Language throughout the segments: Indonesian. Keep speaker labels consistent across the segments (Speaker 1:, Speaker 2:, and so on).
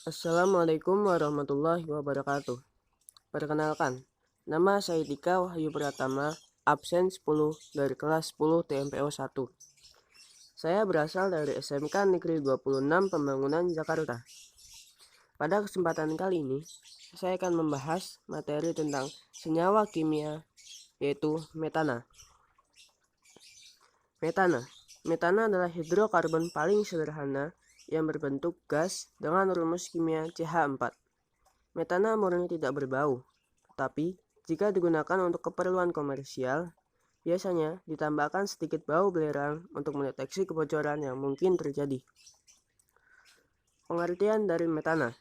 Speaker 1: Assalamualaikum warahmatullahi wabarakatuh. Perkenalkan, nama saya Dika Wahyu Pratama, absen 10 dari kelas 10 TMPO 1. Saya berasal dari SMK Negeri 26 Pembangunan Jakarta. Pada kesempatan kali ini, saya akan membahas materi tentang senyawa kimia, yaitu metana. Metana adalah hidrokarbon paling sederhana yang berbentuk gas dengan rumus kimia CH4. Metana murni tidak berbau, tetapi jika digunakan untuk keperluan komersial, biasanya ditambahkan sedikit bau belerang untuk mendeteksi kebocoran yang mungkin terjadi. Pengertian dari metana.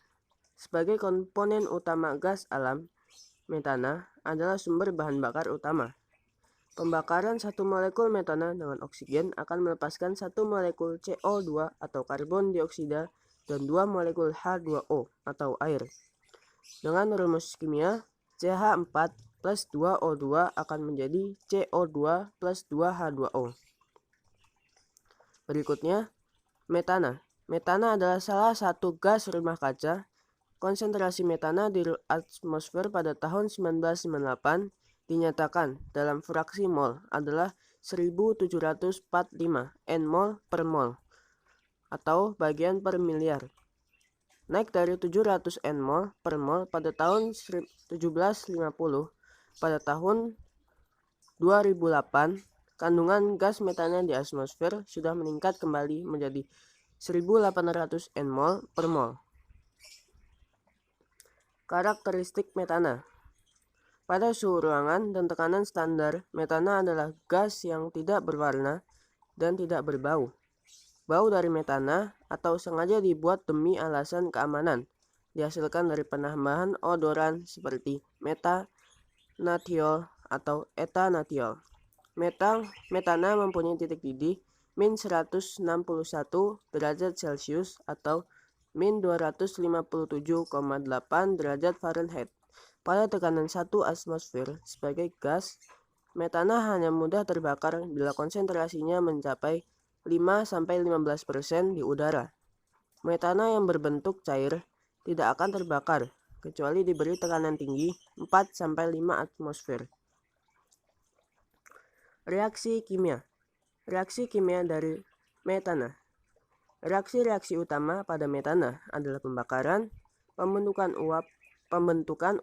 Speaker 1: Sebagai komponen utama gas alam, metana adalah sumber bahan bakar utama. Pembakaran satu molekul metana dengan oksigen akan melepaskan satu molekul CO2 atau karbon dioksida dan dua molekul H2O atau air. Dengan rumus kimia, CH4 plus 2O2 akan menjadi CO2 plus 2H2O. Berikutnya, metana. Metana adalah salah satu gas rumah kaca. Konsentrasi metana di atmosfer pada tahun 1998 dinyatakan dalam fraksi mol adalah 1745 nmol per mol atau bagian per miliar. Naik dari 700 nmol per mol pada tahun 1750, pada tahun 2008 kandungan gas metana di atmosfer sudah meningkat kembali menjadi 1800 nmol per mol. Karakteristik metana. Pada suhu ruangan dan tekanan standar, metana adalah gas yang tidak berwarna dan tidak berbau. Bau dari metana atau sengaja dibuat demi alasan keamanan, dihasilkan dari penambahan odoran seperti metanatiol atau etanatiol. Metana mempunyai titik didih min 161 derajat Celcius atau min 257,8 derajat Fahrenheit. Pada tekanan 1 atmosfer sebagai gas, metana hanya mudah terbakar bila konsentrasinya mencapai 5-15% di udara. Metana yang berbentuk cair tidak akan terbakar kecuali diberi tekanan tinggi 4-5 atmosfer. Reaksi kimia. Reaksi kimia dari metana. Reaksi-reaksi utama pada metana adalah pembakaran, pembentukan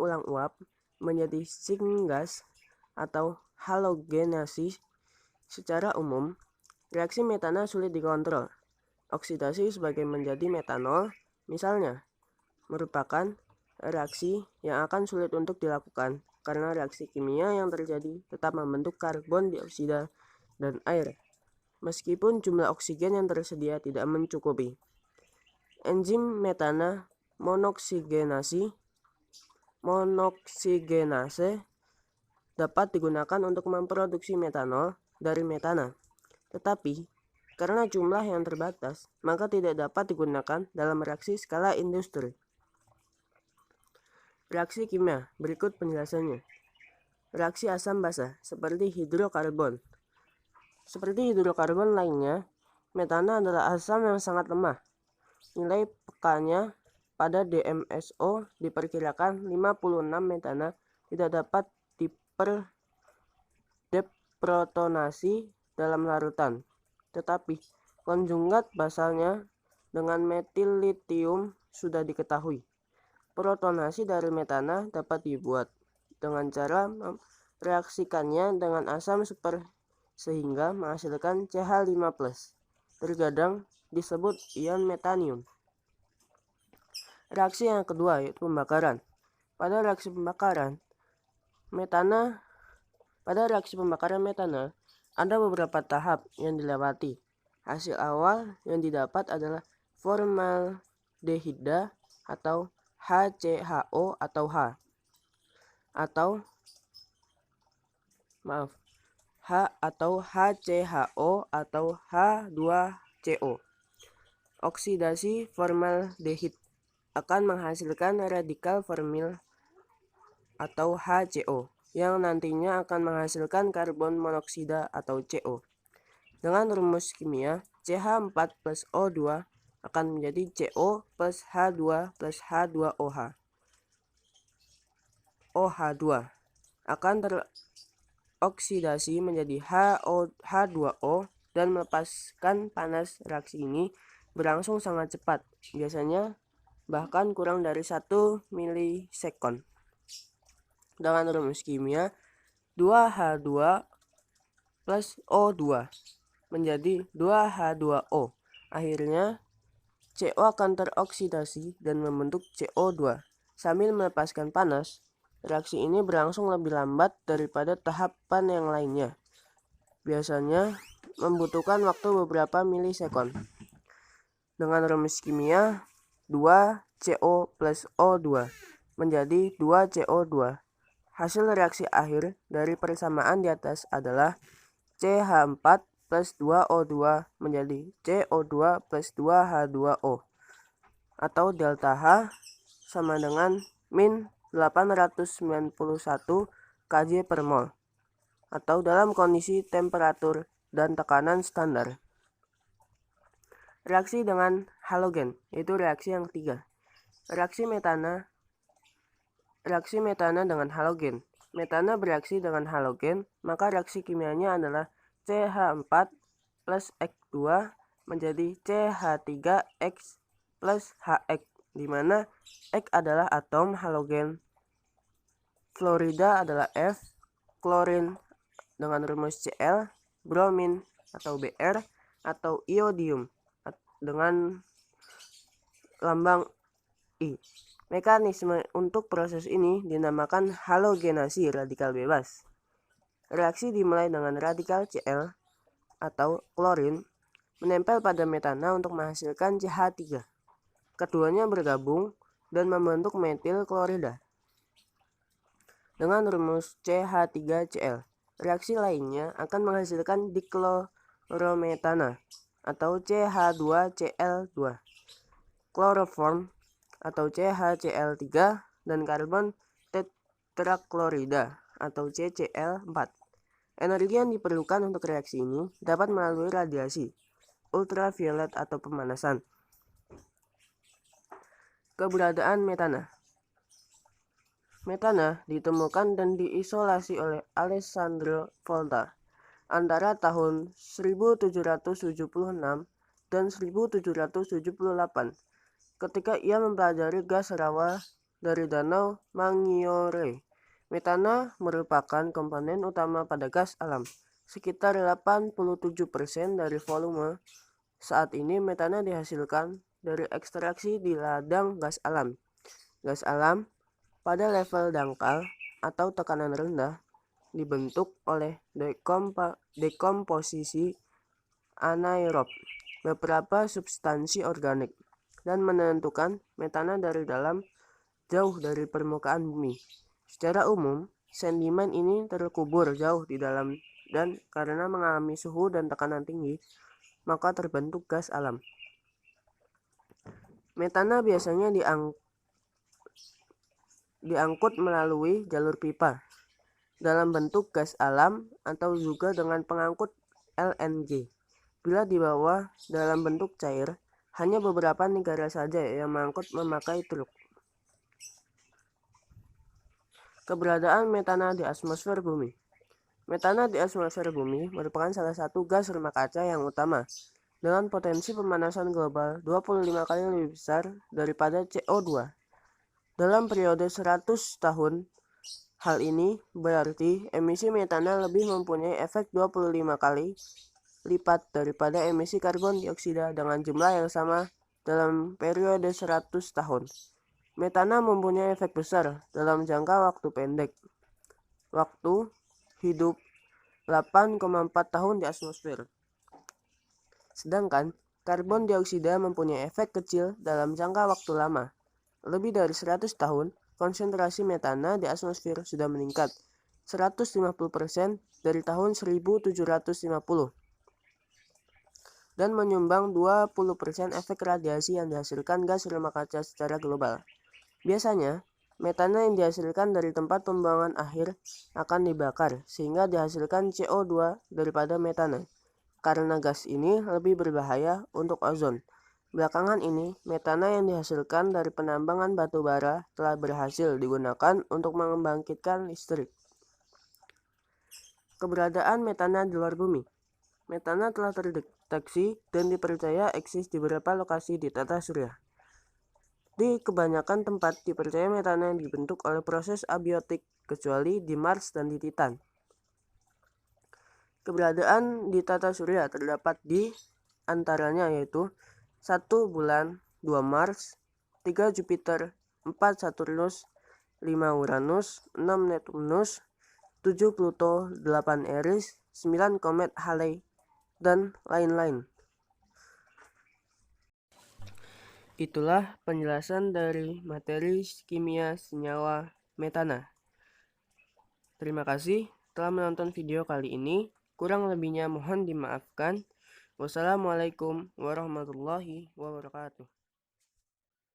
Speaker 1: ulang uap menjadi syngas atau halogenasi. Secara umum, reaksi metana sulit dikontrol. Oksidasi sebagai menjadi metanol, misalnya, merupakan reaksi yang akan sulit untuk dilakukan karena reaksi kimia yang terjadi tetap membentuk karbon dioksida dan air, meskipun jumlah oksigen yang tersedia tidak mencukupi. Enzim metana monoksigenase dapat digunakan untuk memproduksi metanol dari metana, tetapi karena jumlah yang terbatas, maka tidak dapat digunakan dalam reaksi skala industri. Reaksi kimia, berikut penjelasannya. Reaksi asam basa, seperti hidrokarbon. Seperti hidrokarbon lainnya, metana adalah asam yang sangat lemah. Nilai pekanya pada DMSO diperkirakan 56. Metana tidak dapat deprotonasi dalam larutan, tetapi konjugat basalnya dengan metil litium sudah diketahui. Protonasi dari metana dapat dibuat dengan cara mereaksikannya dengan asam super sehingga menghasilkan CH5+. Terkadang disebut ion metanium. Reaksi yang kedua yaitu pembakaran. Pada reaksi pembakaran metana ada beberapa tahap yang dilewati. Hasil awal yang didapat adalah formaldehida atau HCHO atau H atau HCHO atau H2CO. Oksidasi formaldehid akan menghasilkan radikal formil atau HCO yang nantinya akan menghasilkan karbon monoksida atau CO. Dengan rumus kimia CH4 plus O2 akan menjadi CO plus H2 plus H2OH. OH2 akan teroksidasi menjadi H2O dan melepaskan panas. Reaksi ini berlangsung sangat cepat, biasanya bahkan kurang dari 1 milisekon. Dengan rumus kimia 2H2 plus O2 menjadi 2H2O. Akhirnya CO akan teroksidasi dan membentuk CO2 sambil melepaskan panas. Reaksi ini berlangsung lebih lambat daripada tahapan yang lainnya. Biasanya membutuhkan waktu beberapa milisekon. Dengan rumus kimia 2CO plus O2 menjadi 2CO2. Hasil reaksi akhir dari persamaan di atas adalah CH4 plus 2O2 menjadi CO2 plus 2H2O, atau delta H sama dengan min 891 kJ per mol, atau dalam kondisi temperatur dan tekanan standar. Reaksi dengan halogen, yaitu reaksi yang ketiga. Reaksi metana dengan halogen. Metana bereaksi dengan halogen, maka reaksi kimianya adalah CH4 plus X2 menjadi CH3X plus HX, di mana X adalah atom halogen, fluorida adalah F, klorin dengan rumus Cl, bromin atau Br, atau iodium dengan lambang I. Mekanisme untuk proses ini dinamakan halogenasi radikal bebas. Reaksi dimulai dengan radikal Cl atau klorin menempel pada metana untuk menghasilkan CH3. Keduanya bergabung dan membentuk metil klorida dengan rumus CH3Cl. Reaksi lainnya akan menghasilkan diklorometana atau CH2Cl2, kloroform atau CHCl3, dan karbon tetraklorida atau CCl4. Energi yang diperlukan untuk reaksi ini dapat melalui radiasi ultraviolet atau pemanasan. Keberadaan metana. Metana ditemukan dan diisolasi oleh Alessandro Volta antara tahun 1776 dan 1778. Ketika ia mempelajari gas rawa dari Danau Maggiore. Metana merupakan komponen utama pada gas alam, sekitar 87% dari volume. Saat ini metana dihasilkan dari ekstraksi di ladang gas alam. Gas alam pada level dangkal atau tekanan rendah dibentuk oleh dekomposisi anaerob beberapa substansi organik dan menentukan metana dari dalam jauh dari permukaan bumi. Secara umum, sedimen ini terkubur jauh di dalam dan karena mengalami suhu dan tekanan tinggi, maka terbentuk gas alam. Metana biasanya diangkut melalui jalur pipa dalam bentuk gas alam atau juga dengan pengangkut LNG. Bila dibawa dalam bentuk cair, hanya beberapa negara saja yang memakai truk. Keberadaan metana di atmosfer bumi. Metana di atmosfer bumi merupakan salah satu gas rumah kaca yang utama, dengan potensi pemanasan global 25 kali lebih besar daripada CO2 dalam periode 100 tahun. Hal ini berarti emisi metana lebih mempunyai efek 25 kali lipat daripada emisi karbon dioksida dengan jumlah yang sama dalam periode 100 tahun. Metana mempunyai efek besar dalam jangka waktu pendek. Waktu hidup 8,4 tahun di atmosfer. Sedangkan karbon dioksida mempunyai efek kecil dalam jangka waktu lama. Lebih dari 100 tahun, konsentrasi metana di atmosfer sudah meningkat 150% dari tahun 1750 dan menyumbang 20% efek radiasi yang dihasilkan gas rumah kaca secara global. Biasanya, metana yang dihasilkan dari tempat pembuangan akhir akan dibakar sehingga dihasilkan CO2 daripada metana, karena gas ini lebih berbahaya untuk ozon Belakangan ini, metana yang dihasilkan dari penambangan batu bara telah berhasil digunakan untuk membangkitkan listrik. Keberadaan metana di luar bumi. Metana telah terdeteksi dan dipercaya eksis di beberapa lokasi di tata surya. Di kebanyakan tempat dipercaya metana dibentuk oleh proses abiotik, kecuali di Mars dan di Titan. Keberadaan di tata surya terdapat di antaranya yaitu 1 bulan, 2 Mars, 3 Jupiter, 4 Saturnus, 5 Uranus, 6 Neptunus, 7 Pluto, 8 Eris, 9 komet Halley, dan lain-lain. Itulah penjelasan dari materi kimia senyawa metana. Terima kasih telah menonton video kali ini. Kurang lebihnya mohon dimaafkan. Wassalamualaikum warahmatullahi wabarakatuh.